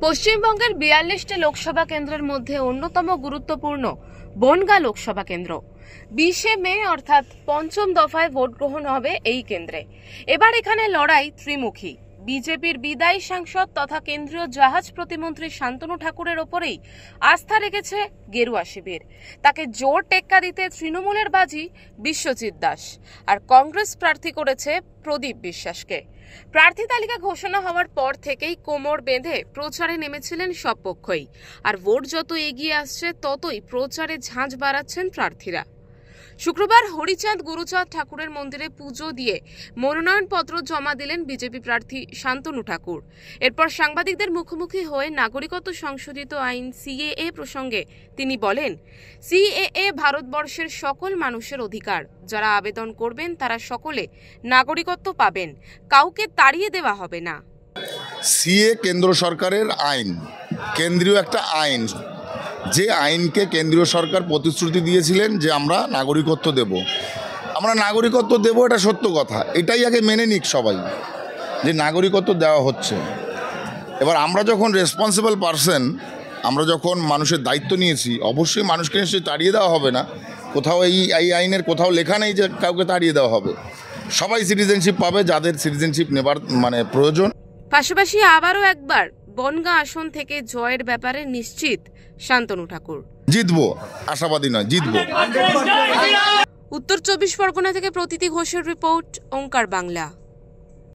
পশ্চিমবঙ্গের ৪২টি লোকসভা কেন্দ্রের মধ্যে অন্যতম গুরুত্বপূর্ণ বনগাঁ লোকসভা কেন্দ্র। ২০শে মে অর্থাৎ পঞ্চম দফায় ভোট গ্রহণ হবে এই কেন্দ্রে। এবার এখানে লড়াই ত্রিমুখী। বিজেপির বিদায়ী সাংসদ তথা কেন্দ্রীয় জাহাজ প্রতিমন্ত্রী শান্তনু ঠাকুরের ওপরেই আস্থা রেখেছে গেরুয়া শিবির। তাকে জোর টেক্কা দিতে তৃণমূলের বাজি বিশ্বজিৎ দাস, আর কংগ্রেস প্রার্থী করেছে প্রদীপ বিশ্বাসকে। প্রার্থী তালিকা ঘোষণা হওয়ার পর থেকেই কোমর বেঁধে প্রচারে নেমেছিলেন সব পক্ষই, আর ভোট যত এগিয়ে আসছে ততই প্রচারে ঝাঁঝ বাড়াচ্ছেন প্রার্থীরা। শুক্রবার হরিচাঁদ গুরুচাঁদ ঠাকুরের মন্দিরে পুজো দিয়ে মনোনয়নপত্র জমা দিলেন বিজেপি প্রার্থী শান্তনু ঠাকুর। এরপর সাংবাদিকদের মুখোমুখি হয়ে নাগরিকত্ব সংশোধিত আইন সিএএ প্রসঙ্গে তিনি বলেন, সিএএ ভারতবর্ষের সকল মানুষের অধিকার। যারা আবেদন করবেন তারা সকলে নাগরিকত্ব পাবেন, কাউকে তাড়িয়ে দেওয়া হবে না। সিএ কেন্দ্র সরকারের আইন, কেন্দ্রীয় একটা আইন, যে আইনকে কেন্দ্রীয় সরকার প্রতিশ্রুতি দিয়েছিলেন যে আমরা নাগরিকত্ব দেব, এটা সত্য কথা। এটাই আগে মেনে নিক সবাই যে নাগরিকত্ব দেওয়া হচ্ছে। এবার আমরা যখন রেসপন্সিবল পারসন, আমরা যখন মানুষের দায়িত্ব নিয়েছি, অবশ্যই মানুষকে নিশ্চয়ই তাড়িয়ে দেওয়া হবে না। কোথাও এই আইনের কোথাও লেখা নেই যে কাউকে তাড়িয়ে দেওয়া হবে। সবাই সিটিজেনশিপ পাবে যাদের সিটিজেনশিপ নেবার প্রয়োজন। পাশাপাশি আবারও একবার বনগাঁ আসন থেকে জয়ের ব্যাপারে নিশ্চিত শান্তনু ঠাকুর। জিতবো, আশাবাদী নয়, জিতবো। উত্তর ২৪ পরগনা থেকে প্রতীতি ঘোষের রিপোর্ট, ওঙ্কার বাংলা।